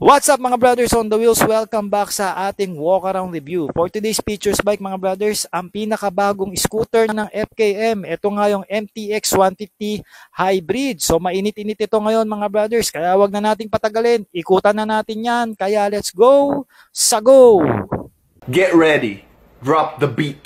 What's up mga brothers on the wheels? Welcome back sa ating walk around review. For today's features bike mga brothers, ang pinakabagong scooter ng FKM. Ito nga yung MTX 150 Hybrid. So mainit-init ito ngayon mga brothers. Kaya wag na nating patagalin. Ikutan na natin yan. Kaya let's go sa go! Get ready. Drop the beat.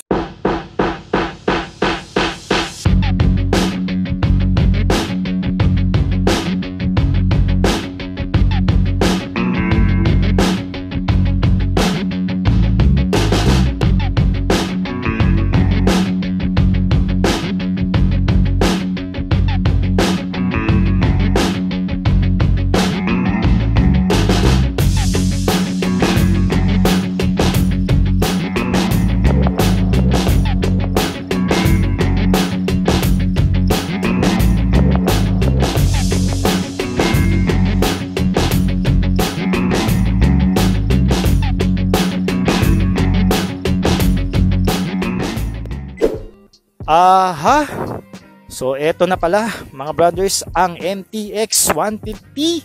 Aha! So eto na pala mga brothers ang MTX 150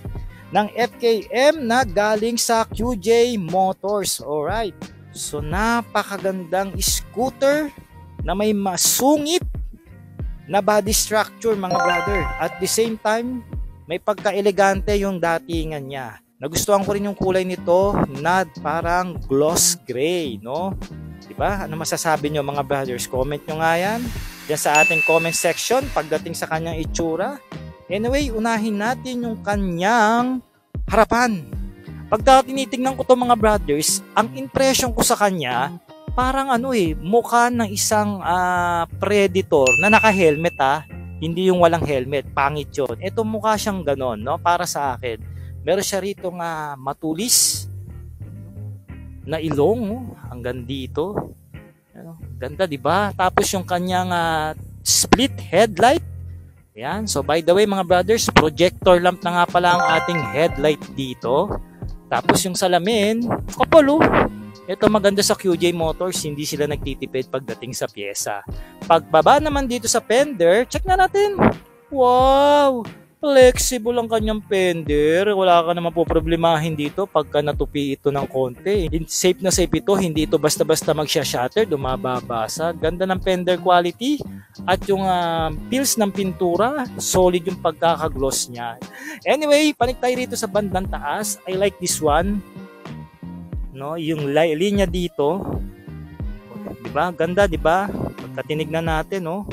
ng FKM na galing sa QJ Motors. Alright. So napakagandang scooter na may masungit na body structure mga brother. At the same time, may pagka-elegante yung datingan niya. Nagustuhan ko rin yung kulay nito na parang gloss gray, no? Diba? Ano masasabi nyo mga brothers? Comment nyo nga yan dyan sa ating comment section pagdating sa kanyang itsura. Anyway, unahin natin yung kanyang harapan. Pagka tinitingnan ko to mga brothers, ang impression ko sa kanya, parang mukha ng isang predator na naka-helmet hindi yung walang helmet, pangit yun. Ito mukha siyang ganon, no? Para sa akin. Meron siya rito nga matulis na ilong hanggang dito. Ganda, di ba? Tapos yung kanyang split headlight. Yan. So by the way mga brothers, projector lamp na nga pala ang ating headlight dito. Tapos yung salamin, kapalo. Ito maganda sa QJ Motors, hindi sila nagtitipid pagdating sa pyesa. Pagbaba naman dito sa fender, check na natin. Wow! Flexible ang kanyang fender. Wala ka naman po problemahin dito pagka natupi ito ng konti. Safe na safe ito. Hindi ito basta-basta magsha-shatter, dumababasa. Ganda ng fender quality. At yung peels ng pintura, solid yung pagkakagloss niya. Anyway, panik tayo rito sa bandang taas. I like this one. No, yung linya dito. Diba? Ganda, diba? Pagka tinignan natin, no?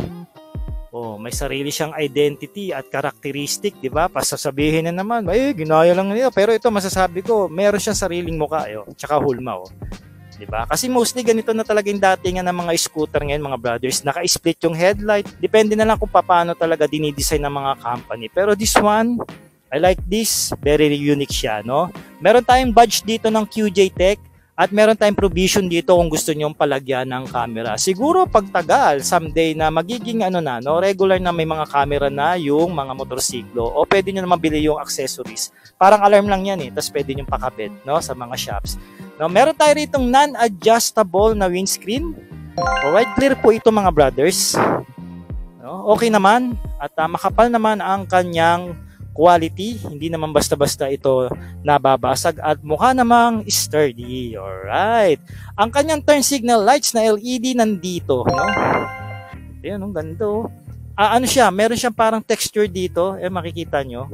Oh, may sarili siyang identity at characteristic, 'di ba? Pasasabihin na naman, ginaya lang nila. Pero ito masasabi ko, meron siyang sariling mukha, tsaka hulma, 'di ba? Kasi mostly ganito na talaga yung datingan ng mga scooter ngayon, mga brothers. Naka-split yung headlight. Depende na lang kung paano talaga dinidesign ng mga company. Pero this one, I like this. Very unique siya, no? Meron tayong badge dito ng QJ Tech. At meron tayong provision dito kung gusto nyong palagyan ng camera. Siguro pagtagal, someday na magiging regular na may mga camera na yung mga motorsiklo. O pwede nyo na mabili yung accessories. Parang alarm lang yan tapos pwede nyo pakabit, no, sa mga shops. No, meron tayo ritong non-adjustable na windscreen. Alright, clear po ito mga brothers. No, okay naman. At makapal naman ang kanyang quality, hindi naman basta-basta ito nababasag at mukha namang sturdy. Alright. Ang kanyang turn signal lights na LED nandito, no? Ayan, ang ganda. Meron siyang parang texture dito, makikita nyo.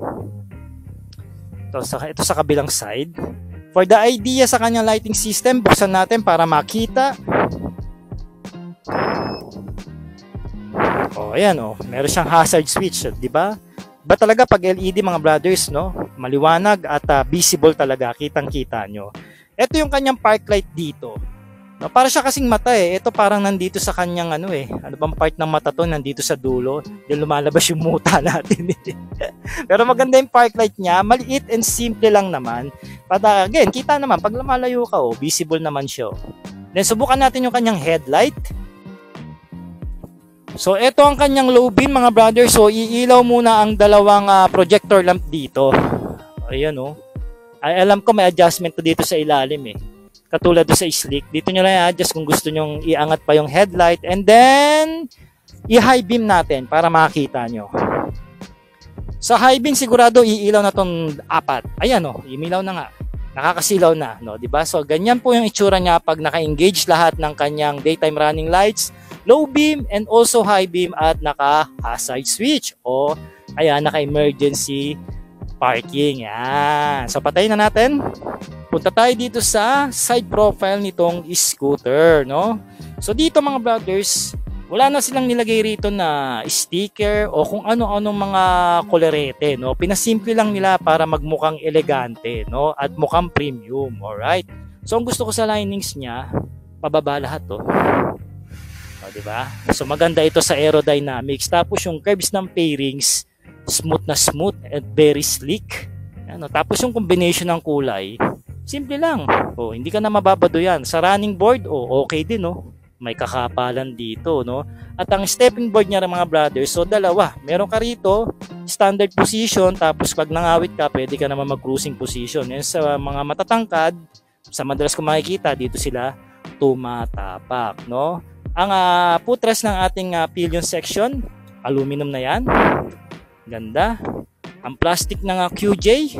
Ito sa kabilang side. For the idea sa kanyang lighting system, buksan natin para makita. Ayan, meron siyang hazard switch, di ba? Ba talaga pag LED mga brothers, no? Maliwanag at visible talaga, kitang-kita nyo. Ito yung kanyang park light dito. No, para siya kasing mata Ito parang nandito sa kanyang ano bang part ng mata to, nandito sa dulo. Yung lumalabas yung muta natin. Pero maganda yung park light niya, maliit and simple lang naman. Para again, kita naman pag lumalayo ka, visible naman siya. Then subukan natin yung kanyang headlight. So ito ang kanyang low beam mga brother. So iilaw muna ang dalawang projector lamp dito. Ayan Ay, alam ko may adjustment to dito sa ilalim Katulad do sa slick. Dito nyo lang i-adjust kung gusto nyong iangat pa yung headlight. And then i-high beam natin para makita nyo. Sa high beam sigurado iilaw na tong apat. Ayan imilaw na nga. nakakasilaw na, no, 'di ba? So ganyan po yung itsura niya pag naka-engage lahat ng kanyang daytime running lights, low beam and also high beam at naka-hazard switch o kaya naka-emergency parking. Yan. So patayin na natin. Punta tayo dito sa side profile nitong scooter, no? So dito mga brothers, wala na silang nilagay rito na sticker o kung ano-anong mga kolorete, no? Pinasimple lang nila para magmukhang elegante, no? At mukhang premium, alright? So ang gusto ko sa linings niya, pababa lahat to. O, diba? So maganda ito sa aerodynamics. Tapos yung curves ng fairings, smooth na smooth and very sleek. Ano, tapos yung combination ng kulay, simple lang. O, hindi ka na mababado yan. Sa running board, okay din, no? May kakapalan dito, no? At ang stepping board niya mga brothers, so dalawa. Meron ka rito, standard position, tapos pag nangawit ka, pwede ka naman mag-cruising position. Yan sa mga matatangkad, sa madalas ko makikita, dito sila tumatapak, no? Ang footrest ng ating pillion section, aluminum na yan. Ganda. Ang plastic ng QJ,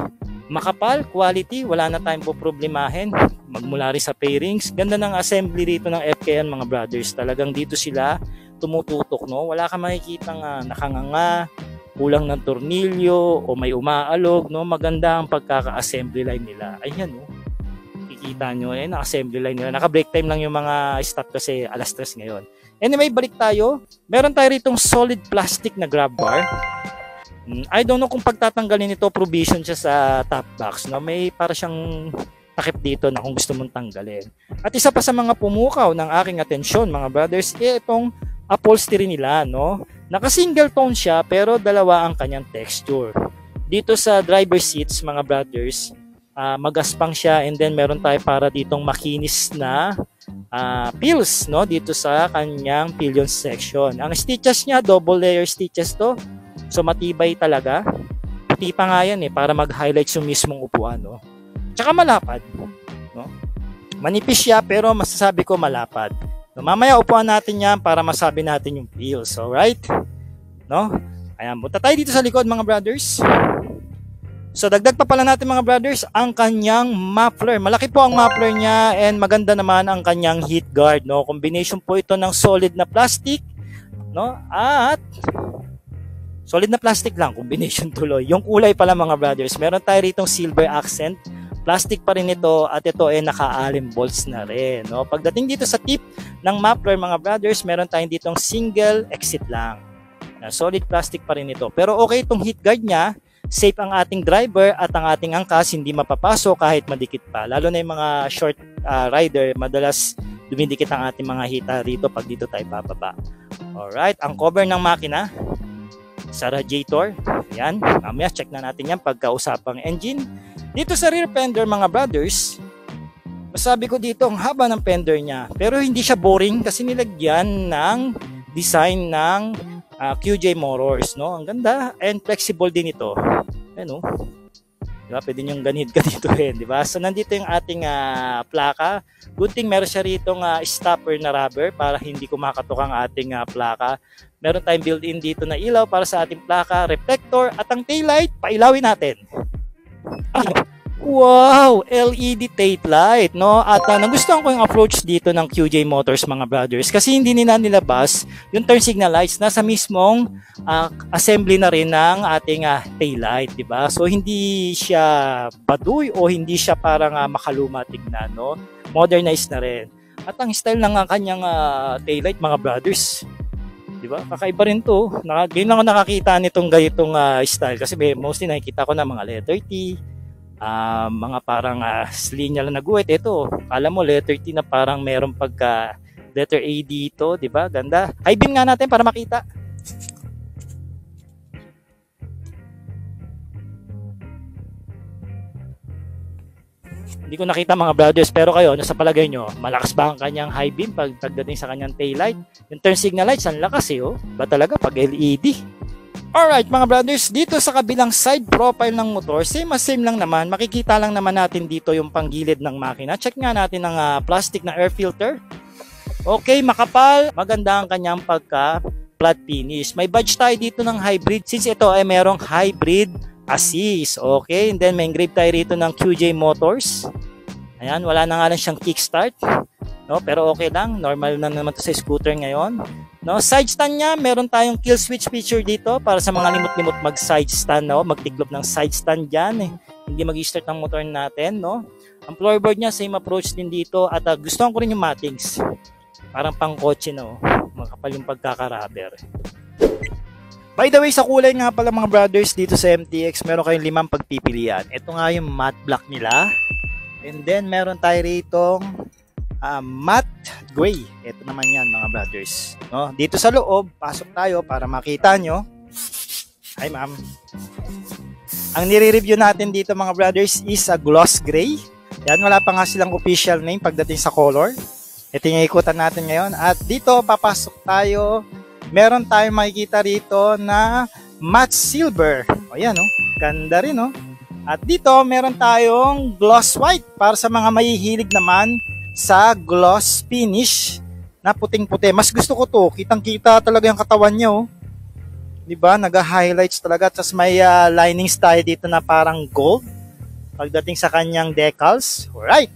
makapal, quality, wala na tayong poproblemahin. Magmula rin sa fairings. Ganda ng assembly rito ng FKM mga brothers. Talagang dito sila tumututok, no? Wala ka makikitang nakanganga, kulang ng tornilyo o may umaalog, no? Maganda ang pagkaka-assembly line nila. Ayan, no? Kikita nyo, assembly line nila. Naka-break time lang yung mga stop kasi alas 3 ngayon. Anyway, balik tayo. Meron tayo ritong solid plastic na grab bar. I don't know kung pagtatanggalin ito, provision siya sa top box, no? May para siyang takip dito na kung gusto mong tanggalin. At isa pa sa mga pumukaw ng aking atensyon mga brothers, itong upholstery nila, no? Naka-single tone siya pero dalawa ang kanyang texture. Dito sa driver seats mga brothers, magaspang siya and then meron tayo para ditong makinis na pills, no? Dito sa kanyang pillion section. Ang stitches niya, double layer stitches to. So matibay talaga. Puti pa nga yan para mag-highlight yung mismong upuan, no? Tsaka malapad, no? Manipis siya pero masasabi ko malapad. No, mamaya upuan natin yan para masabi natin yung feels, alright? No? Ayan, punta tayo dito sa likod mga brothers. So dagdag pa pala natin mga brothers ang kanyang muffler. Malaki po ang muffler niya and maganda naman ang kanyang heat guard, no? Combination po ito ng solid na plastic, no? At solid na plastic lang, combination tuloy. Yung kulay pala mga brothers, meron tayo ritong silver accent. Plastic pa rin ito at ito naka-alum bolts na rin, no? Pagdating dito sa tip ng muffler mga brothers, meron tayong ditong single exit lang. Solid plastic pa rin ito. Pero okay itong heat guard niya, safe ang ating driver at ang ating angkas hindi mapapasok kahit madikit pa. Lalo na yung mga short rider, madalas dumidikit ang ating mga hita rito pag dito tayo bababa. Alright, ang cover ng makina sa radiator, yan, mamaya check na natin yan pagkausapang engine. Dito sa rear fender mga brothers, masabi ko dito ang haba ng fender niya pero hindi siya boring kasi nilagyan ng design ng QJ Motors, no? Ang ganda and flexible din ito. Ano? Diba? Pwede niyong ganid ka dito diba? So nandito yung ating plaka. Good thing meron siya ritong stopper na rubber para hindi kumakatok ang ating plaka. Meron tayong built-in dito na ilaw para sa ating plaka, reflector at ang taillight, pailawin natin. Wow! LED taillight, no? At nagustuhan ko yung approach dito ng QJ Motors mga brothers kasi hindi nila nilabas yung turn signal lights nasa mismong assembly na rin ng ating taillight, di ba? So hindi siya baduy o hindi siya parang makaluma tignan, no? Modernized na rin. At ang style ng kanyang taillight mga brothers, di ba? Kakaiba rin to. Ngayon lang ako nakakita nitong ganitong style kasi mostly nakikita ko na mga letter T, mga parang linya lang na guhit. Ito, alam mo letter T na parang merong pagka letter A dito, di ba? Ganda. High beam nga natin para makita. Hindi ko nakita mga brothers, pero kayo, ano sa palagay nyo? Malakas ba ang kanyang high beam pagdating sa kanyang taillight? Yung turn signal lights, ang lakas oh. Ba talaga pag LED? Alright mga brothers, dito sa kabilang side profile ng motor, same lang naman. Makikita lang naman natin dito yung panggilid ng makina. Check nga natin ang plastic na air filter. Okay, makapal. Maganda ang kanyang pagka flat finish. May badge tayo dito ng hybrid. Since ito ay merong hybrid assist. Okay, and then may engrave tayo rito ng QJ Motors. Ayan, wala na nga lang siyang kickstart. No, pero okay lang, normal na naman to sa scooter ngayon. No, side stand niya, meron tayong kill switch feature dito para sa mga limot-limot mag side stand, no, magtiklop ng side stand diyan Hindi mag-start ng motor natin, no. Ang floorboard niya same approach din dito at gustuhan ko rin yung mattings. Parang pang-kotse, no. Makapal yung pagkaka-rubber. By the way, sa kulay nga pala mga brothers dito sa MTX, meron kayong 5 pagpipilian. Ito nga yung matte black nila. And then, meron tayo ritong matte gray. Ito naman yan, mga brothers. No? Dito sa loob, pasok tayo para makita nyo. Hi, ma'am. Ang nire-review natin dito, mga brothers, is a gloss gray. Yan, wala pa nga silang official name pagdating sa color. Ito yung ikutan natin ngayon. At dito, papasok tayo. Meron tayong makikita rito na matte silver. O yan, no? Ganda rin, no? At dito, meron tayong gloss white para sa mga mahihilig naman sa gloss finish na puting-puti. Mas gusto ko to. Kitang-kita talaga yung katawan niya, oh. Diba? Nag-highlights talaga. Tapos may linings tayo dito na parang gold pagdating sa kanyang decals. Alright.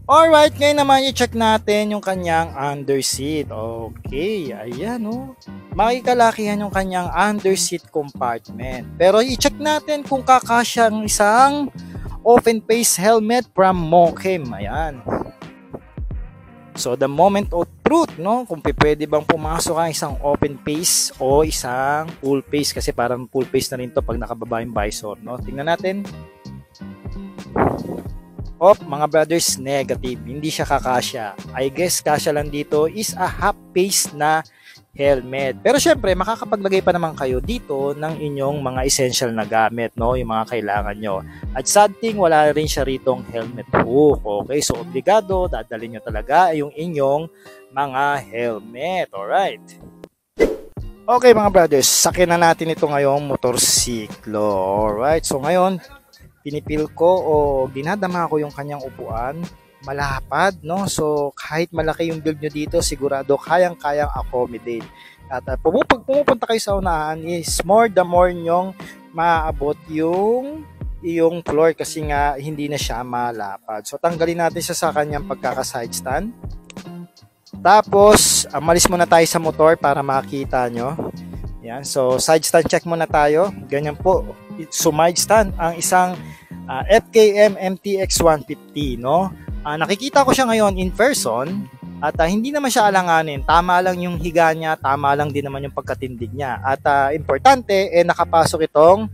Alright, ngayon naman i-check natin yung kanyang underseat. Okay, ayan o. Makikalakihan yung kanyang underseat compartment. Pero i-check natin kung kakasya ang isang open face helmet from Mokem. Ayan. So, the moment of truth, no? Kung pwede bang pumasok ang isang open face o isang full face. Kasi parang full face na rin to pag nakababa yung visor, no? Tingnan natin. Mga brothers, negative. Hindi siya kakasya. I guess kasya lang dito is a half face na helmet. Pero syempre, makakapaglagay pa naman kayo dito ng inyong mga essential na gamit, no? Yung mga kailangan nyo. At sad thing, wala rin siya ritong helmet hook. Okay, so obligado, dadalhin nyo talaga yung inyong mga helmet. Alright. Okay mga brothers, sakin na natin ito ngayong motorsiklo. Alright, so ngayon, pinipil ko o dinadama ko yung kanyang upuan, malapad, no? So, kahit malaki yung build nyo dito, sigurado kayang-kayang accommodate. At pag pumupunta kayo sa unahan is more the more nyong maaabot yung floor kasi nga hindi na siya malapad. So, tanggalin natin siya sa kanyang pagkaka-side stand. Tapos, malis muna tayo sa motor para makita nyo. Yan. So, side stand check muna tayo. Ganyan po. Side stand ang isang FKM MTX 150, no? Nakikita ko siya ngayon in person at hindi naman siya alanganin. Tama lang yung higa niya, tama lang din naman yung pagkatindig niya. At importante, nakapasok itong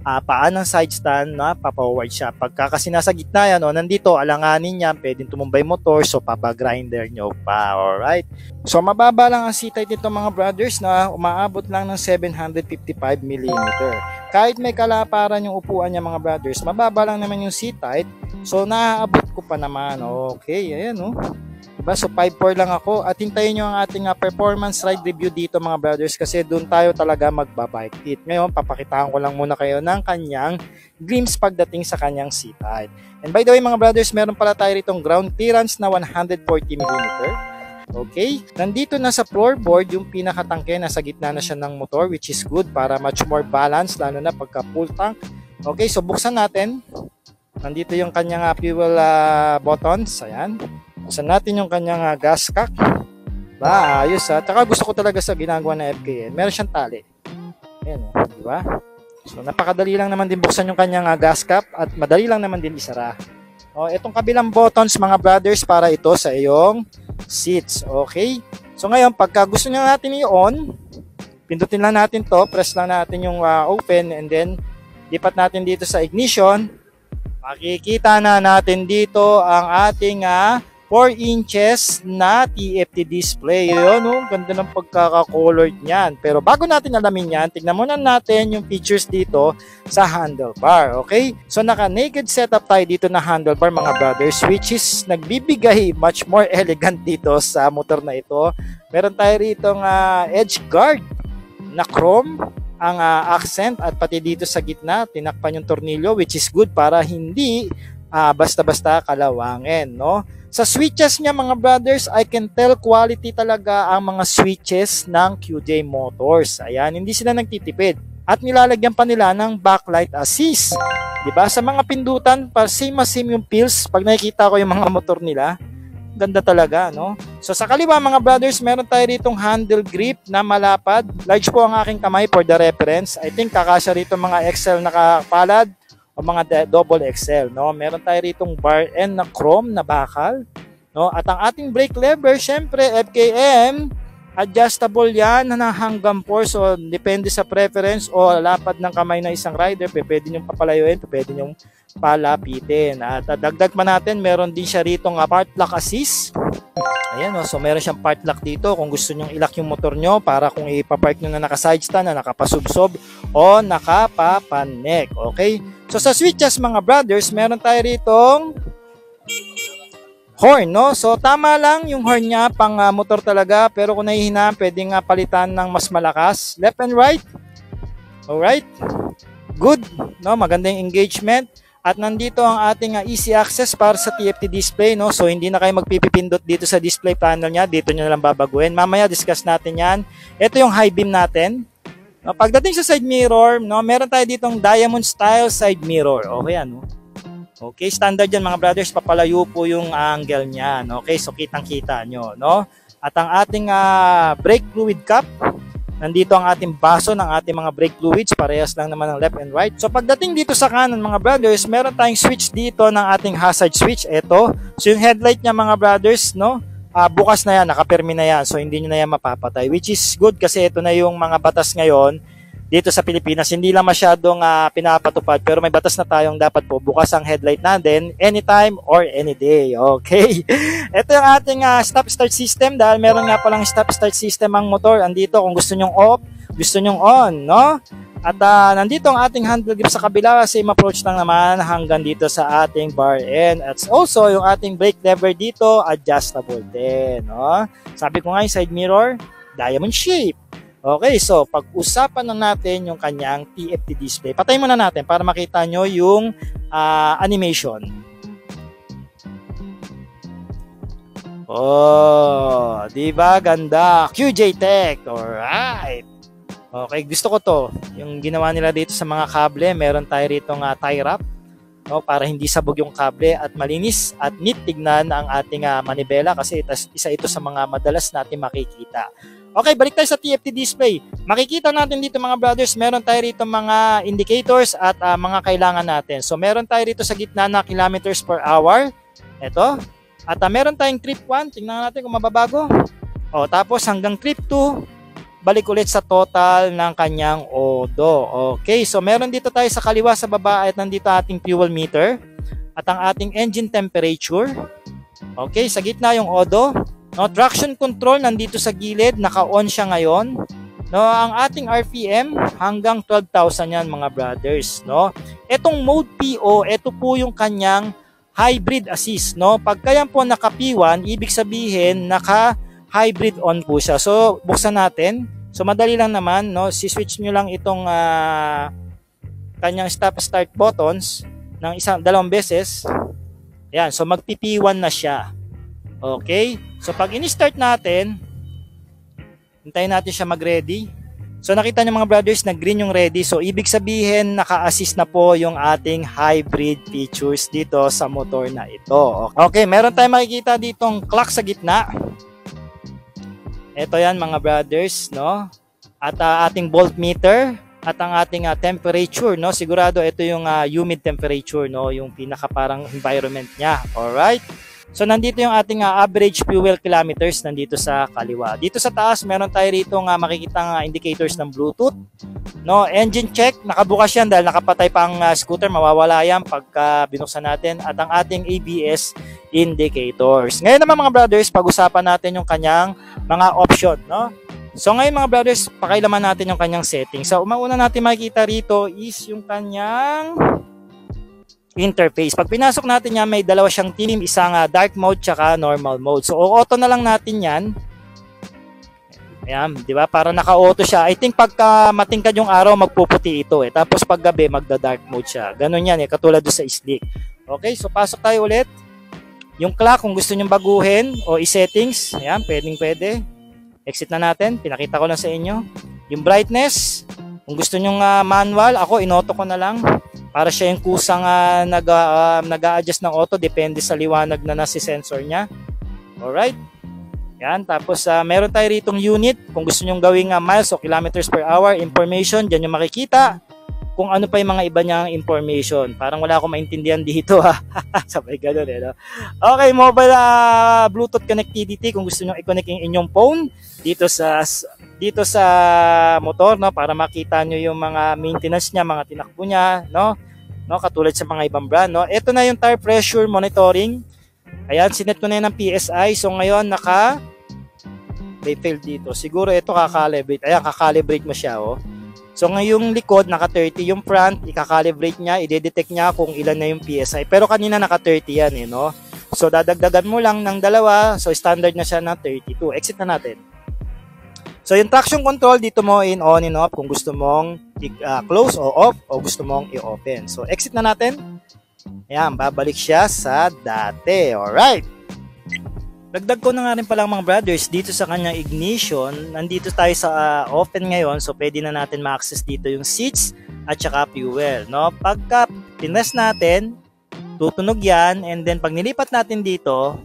paa ng side stand na papaward siya. Pagka kasi nasa gitna yan, nandito, alanganin niya, pwedeng tumumbay motor, so papagrinder nyo pa, alright? So mababa lang ang seat height nito mga brothers na umaabot lang ng 755mm. Kahit may kalaparan yung upuan niya mga brothers, mababa lang naman yung seat height, so naaabot ko pa naman. Okay, ayan diba? So 5.4 lang ako at hintayin nyo ang ating performance ride review dito mga brothers kasi doon tayo talaga magbabike fit. Ngayon papakitaan ko lang muna kayo ng kanyang glimpse pagdating sa kanyang seat height. And by the way mga brothers, meron pala tayo ritong ground clearance na 140mm. Okay, nandito na sa floorboard yung pinakatangke, nasa gitna na siya ng motor, which is good para much more balance lalo na pagka full tank. Okay, so buksan natin. Nandito yung kanyang fuel buttons. Ayan. Buksan natin yung kanyang gas cock. Ayos Tsaka gusto ko talaga sa ginagawa na FKN. Meron siyang tali. Ayan di ba? So napakadali lang naman din buksan yung kanyang gas cap at madali lang naman din isara. Itong kabilang buttons mga brothers para ito sa iyong seats. Okay? So ngayon pagka gusto niyo natin i-on, pindutin lang natin to, press lang natin yung open and then lipat natin dito sa ignition. Makikita na natin dito ang ating 4 inches na TFT display. Yun, ganda ng pagkaka-colored niyan. Pero bago natin alamin yan, tignan muna natin yung features dito sa handlebar. Okay? So, naka-naked setup tayo dito na handlebar mga brothers, which is nagbibigay much more elegant dito sa motor na ito. Meron tayo rito edge guard na chrome ang accent at pati dito sa gitna, tinakpan yung tornilyo, which is good para hindi basta-basta kalawangin, no? Sa switches niya mga brothers, I can tell quality talaga ang mga switches ng QJ Motors. Ayan, hindi sila nagtitipid. at nilalagyan pa nila ng backlight assist. Diba? Sa mga pindutan, same yung feels. Pag nakikita ko yung mga motor nila, ganda talaga, no? So sa kaliwa mga brothers, meron tayo ritong handle grip na malapad. Large po ang aking kamay for the reference. I think kakasya rito mga XL na kapalad o mga double XL, no? Meron tayo ritong bar end na chrome na bakal, no? At ang ating brake lever, syempre FKM, adjustable yan na hanggang 4. So, depende sa preference o lapad ng kamay ng isang rider. Pwede nyo papalayuin, pwede nyo palapitin. At dagdag pa natin, meron din siya rito ng part lock assist. Ayan, so meron siyang part lock dito kung gusto nyo ilock yung motor nyo para kung ipapark nyo na naka-side stand, na nakapasubsob o nakapapanek. Okay? So, sa switches mga brothers, meron tayo ritong horn, no? So tama lang yung horn niya pang motor talaga, pero kung nahihinaan, pwedeng palitan ng mas malakas, left and right. Alright? Good, no? Maganda yung engagement. At nandito ang ating easy access para sa TFT display, no? So hindi na kayo magpipindot dito sa display panel niya, dito niyo lang babaguhin. Mamaya discuss natin 'yan. Ito yung high beam natin. No, pagdating sa side mirror, no, meron tayo ditong diamond style side mirror. Okay, ano? Okay, standard yan mga brothers, papalayo po yung angle niyan. Okay, so kitang-kita nyo, no? At ang ating brake fluid cap, nandito ang ating baso ng ating mga brake fluids, parehas lang naman ng left and right. So pagdating dito sa kanan mga brothers, meron tayong switch dito ng ating hazard switch. Ito, so yung headlight niya mga brothers, no? Bukas na yan, nakapirmi na yan, so hindi nyo na yan mapapatay. Which is good kasi ito na yung mga batas ngayon dito sa Pilipinas, hindi lang masyadong pinapatupad, pero may batas na tayong dapat po bukas ang headlight natin anytime or any day. Okay. Ito yung ating stop start system, dahil meron nga palang stop start system ang motor. Andito kung gusto nyong off, gusto nyong on, no? At nandito ang ating handle grip sa kabila, same approach lang naman hanggang dito sa ating bar end. At also yung ating brake lever dito, adjustable din, no? Sabi ko nga yung side mirror, diamond shape. Okay, so pag-usapan na natin yung kanyang TFT display. Patayin muna natin para makita nyo yung animation. Oh, di ba ganda? QJ Tech. Alright. Okay, gusto ko to. Yung ginawa nila dito sa mga kable, meron tayo rito tie wrap, no, para hindi sabog yung kable at malinis at neat tignan ang ating manibela kasi isa ito sa mga madalas natin makikita. Okay, balik tayo sa TFT display. Makikita natin dito mga brothers, meron tayo rito mga indicators at mga kailangan natin. So meron tayo rito sa gitna na kilometers per hour. Ito. At meron tayong trip 1. Tingnan natin kung mababago. O, tapos hanggang trip 2, balik ulit sa total ng kanyang odo. Okay, so meron dito tayo sa kaliwa sa baba at nandito ating fuel meter at ang ating engine temperature. Okay, sa gitna yung odo. No, traction control nandito sa gilid, naka-on siya ngayon. No, ang ating RPM hanggang 12,000 yan mga brothers, no. Etong mode PO, ito po yung kanyang hybrid assist, no. Pagka yan po naka P1, ibig sabihin naka hybrid on po siya. So buksan natin. So madali lang naman, no. Si-switch nyo lang itong kanyang stop start buttons ng dalawang beses. Yan, so mag-P1 na siya. Okay? So pag ini-start natin, hintayin natin siya mag-ready. So nakita niyo mga brothers, nag-green yung ready. So ibig sabihin, naka-assist na po yung ating hybrid features dito sa motor na ito. Okay, meron tayong makikita ditong clock sa gitna. Ito yan mga brothers, no? At ating voltmeter at ang ating temperature, no? Sigurado ito yung humid temperature, no? Yung pinaka parang environment niya. Alright? So nandito yung ating average fuel kilometers nandito sa kaliwa. Dito sa taas meron tayo rito makikitang indicators ng Bluetooth. No, engine check, nakabukas yan dahil nakapatay pa ang scooter, mawawala yan pagka binuksan natin, at ang ating ABS indicators. Ngayon naman mga brothers, pag-usapan natin yung kanyang mga option, no? So ngayon mga brothers, pakailaman natin yung kanyang setting. So una natin makikita rito is yung kanyang interface. Pag pinasok natin yan, may dalawa siyang theme, isang dark mode tsaka normal mode. So auto na lang natin yan. Ayan, di ba? Para naka-auto siya. I think pagka matingkad yung araw, magpuputi ito eh. Tapos pag gabi, magda-dark mode siya. Ganun yan eh, katulad doon sa Slick. Okay, so pasok tayo ulit. Yung clock, kung gusto nyong baguhin o i-settings, ayan, pwede. Exit na natin. Pinakita ko lang sa inyo. Yung brightness, Kung gusto nyo manual, ako inoto ko na lang para siya yung kusang nag-a-adjust ng auto depende sa liwanag na nasa sensor niya. Alright. Yan, tapos meron tayo ritong unit. Kung gusto nyo gawing miles o kilometers per hour information, dyan yung makikita kung ano pa yung mga iba niyang information. Parang wala akong maintindihan dito ha. Sabay ganun no? Okay, mobile Bluetooth connectivity. Kung gusto nyo i-connect yung inyong phone dito sa motor, no, para makita nyo yung mga maintenance niya, mga tinakbo niya, no, katulad sa mga ibang brand, no. Ito na yung tire pressure monitoring. Ayan, sinet ko na yun ng PSI. So ngayon may fail dito. Siguro ito kakalibrate. Ayan, kakalibrate mo siya, oh. So ngayong likod naka 30, yung front ikakalibrate niya, i-detect niya kung ilan na yung PSI. Pero kanina naka 30 yan no. So dadagdagan mo lang ng dalawa, so standard na siya na 32. Exit na natin. So yung traction control dito mo in on and off kung gusto mong close o off o gusto mong i-open. So exit na natin. Ayan, babalik siya sa dati. Alright. Dagdag ko na nga rin pala mga brothers dito sa kanyang ignition. Nandito tayo sa open ngayon, so pwede na natin ma-access dito yung seats at saka fuel, no? Pagka pinress natin, tutunog yan, and then pag nilipat natin dito,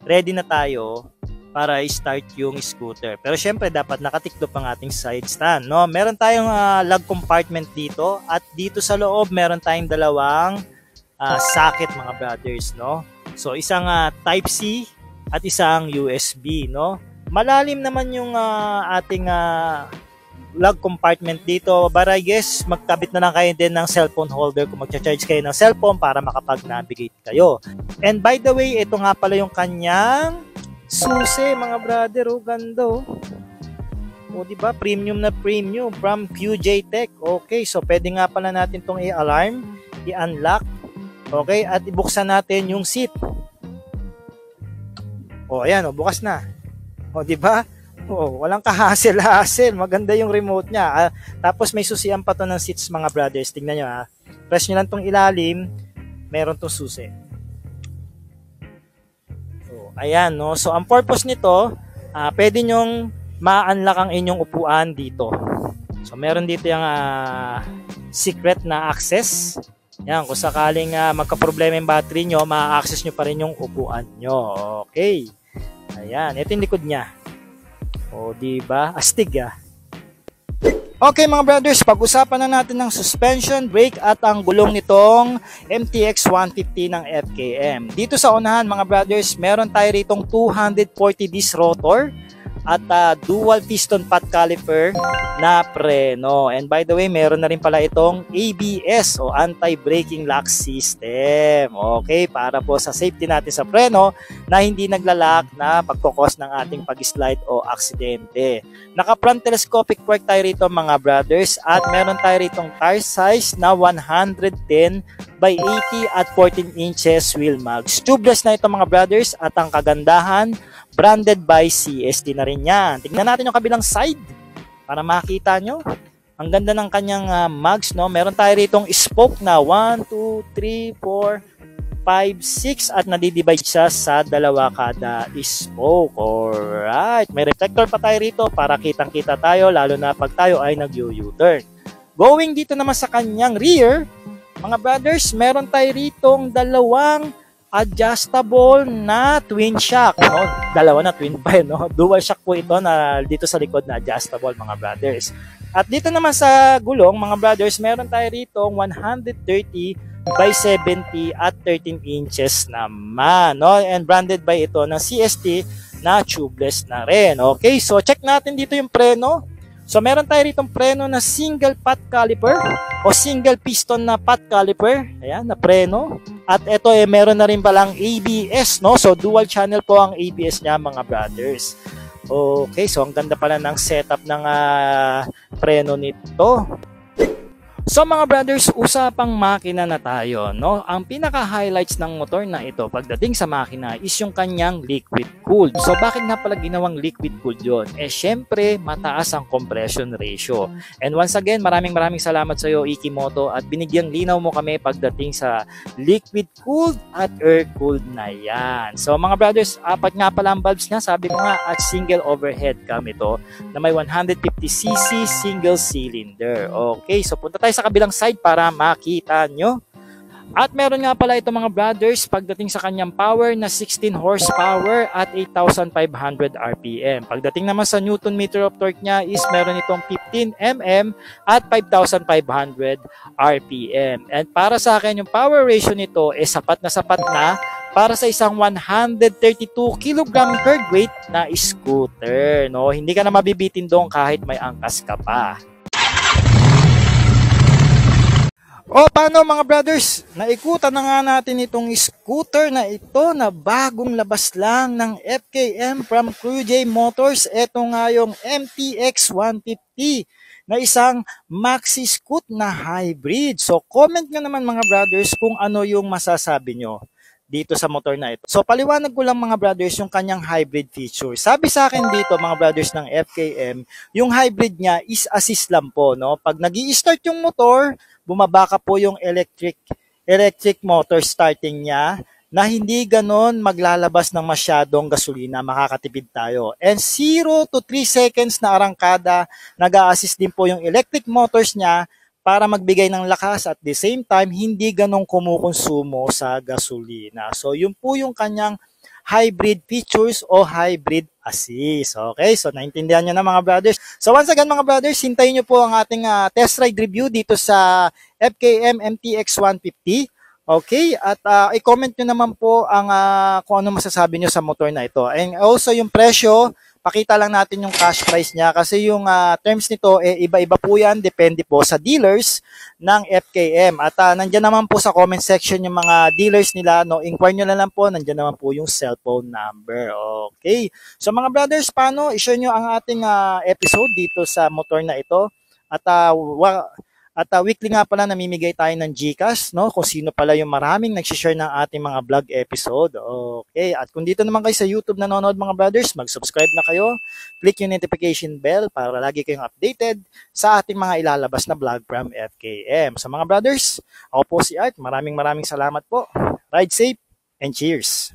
ready na tayo para i-start yung scooter. Pero syempre dapat nakatiklop ang ating side stand, no? Meron tayong lug compartment dito at dito sa loob meron tayong dalawang socket mga brothers, no? So isang type C at isang USB, no? Malalim naman yung ating lug compartment dito, but I guess magkabit na lang kayo din ng cellphone holder kung magcha-charge kayo ng cellphone para makapag-navigate kayo. And by the way, ito nga pala yung kanyang susi mga brother, oh ganda oh. O di ba, premium na premium from QJ Tech. Okay, so pwede nga pala natin tong i-alarm, i-unlock. Okay, at ibuksan natin yung seat. O ayan, bukas na. O di ba? O walang kahasel-hasel, maganda yung remote niya. Tapos may susian pa to ng seats mga brothers. Tingnan niyo Press niyo lang tong ilalim, meron tong susi. So ayan no. So ang purpose nito, pwede nyong ma-unlock ang inyong upuan dito. So meron dito yung secret na access. Yan, kung sakaling magka-problema yung battery nyo, ma-access nyo pa rin yung upuan nyo. Okay. Ayan, ito yung likod niya. O, diba? Astig Okay mga brothers, pag-usapan na natin ng suspension, brake at ang gulong nitong MTX 150 ng FKM. Dito sa unahan mga brothers, meron tayo ritong 240 disc rotor at dual piston pot caliper na preno. And by the way, meron na rin pala itong ABS o anti-braking lock system. Okay, para po sa safety natin sa preno na hindi naglalak na pagkukos ng ating pag-slide o aksidente. Naka-front telescopic fork tayo rito mga brothers at meron tayo ritong tire size na 110 by 80 at 14 inches wheel mags. Tubeless na ito mga brothers at ang kagandahan, branded by CST na rin yan. Tingnan natin yung kabilang side para makita nyo. Ang ganda ng kanyang mags, no? Meron tayo ritong spoke na 1, 2, 3, 4, 5, 6 at nadidivide siya sa dalawa kada spoke. Alright. May reflector pa tayo rito para kitang-kita tayo lalo na pag tayo ay nag-U-turn. Going dito naman sa kanyang rear, mga brothers, meron tayo ritong dalawang adjustable na twin shock, no? Dalawa na twin pa, no? Dual shock po ito na dito sa likod na adjustable mga brothers. At dito naman sa gulong mga brothers, meron tayo rito 130 by 70 at 13 inches naman, no? And branded by ito ng CST na tubeless na rin. Okay, so check natin dito yung preno. So meron tayo ritong preno na single pot caliper o single piston na pot caliper. Ayan, na preno. At ito meron na rin palang ABS, no? So dual channel po ang ABS niya mga brothers. Okay, so ang ganda pala ng setup ng preno nito. So mga brothers, usapang makina na tayo, no? Ang pinaka-highlights ng motor na ito pagdating sa makina is yung kanyang liquid cooled. So bakit nga pala ginawang liquid cooled yun? Syempre, mataas ang compression ratio. And once again, maraming salamat sa iyo, Ikimoto, at binigyang linaw mo kami pagdating sa liquid cooled at air cooled na yan. So mga brothers, apat nga pala ang valves niya, sabi ko nga, at single overhead cam ito na may 150cc single cylinder. Okay, so punta tayo sa kabilang side para makita nyo. At meron nga pala ito mga brothers pagdating sa kanyang power na 16 horsepower at 8,500 RPM. Pagdating naman sa Newton meter of torque niya is meron itong 15 mm at 5,500 RPM. And para sa akin yung power ratio nito sapat na para sa isang 132 kg curb weight na scooter. No? Hindi ka na mabibitin doon kahit may angkas ka pa. O paano mga brothers, naikutan na nga natin itong scooter na ito na bagong labas lang ng FKM from QJ Motors. Ito nga yung MTX 150 na isang maxi scoot na hybrid. So comment nyo naman mga brothers kung ano yung masasabi nyo dito sa motor na ito. So paliwanag ko lang mga brothers yung kanyang hybrid feature. Sabi sa akin dito mga brothers ng FKM, yung hybrid niya is assist lang po. No? Pag nag-i-start yung motor, bumabaka po yung electric motor starting niya na hindi ganon maglalabas ng masyadong gasolina, makakatipid tayo. And 0 to 3 seconds na arangkada, nag-a-assist din po yung electric motors niya para magbigay ng lakas at the same time, hindi ganong kumukonsumo sa gasolina. So yun po yung kanyang hybrid features o hybrid assist. Okay, so naintindihan nyo na mga brothers. So once again mga brothers, hintayin nyo po ang ating test ride review dito sa FKM MTX 150. Okay, at i-comment nyo naman po ang kung ano masasabi nyo sa motor na ito. And also yung presyo, pakita lang natin yung cash price niya kasi yung terms nito iba-iba po yan, depende po sa dealers ng FKM. At nandiyan naman po sa comment section yung mga dealers nila, no, inquire nyo na lang po, nandiyan naman po yung cellphone number. Okay, so mga brothers, paano i-share nyo ang ating episode dito sa motor na ito. At weekly nga pala namimigay tayo ng GCash, no? Kung sino pala yung maraming nagsishare ng ating mga vlog episode. Okay, at kung dito naman kayo sa YouTube nanonood mga brothers, mag-subscribe na kayo. Click yung notification bell para lagi kayong updated sa ating mga ilalabas na vlog from FKM. So mga brothers, ako po si Art. Maraming salamat po. Ride safe and cheers!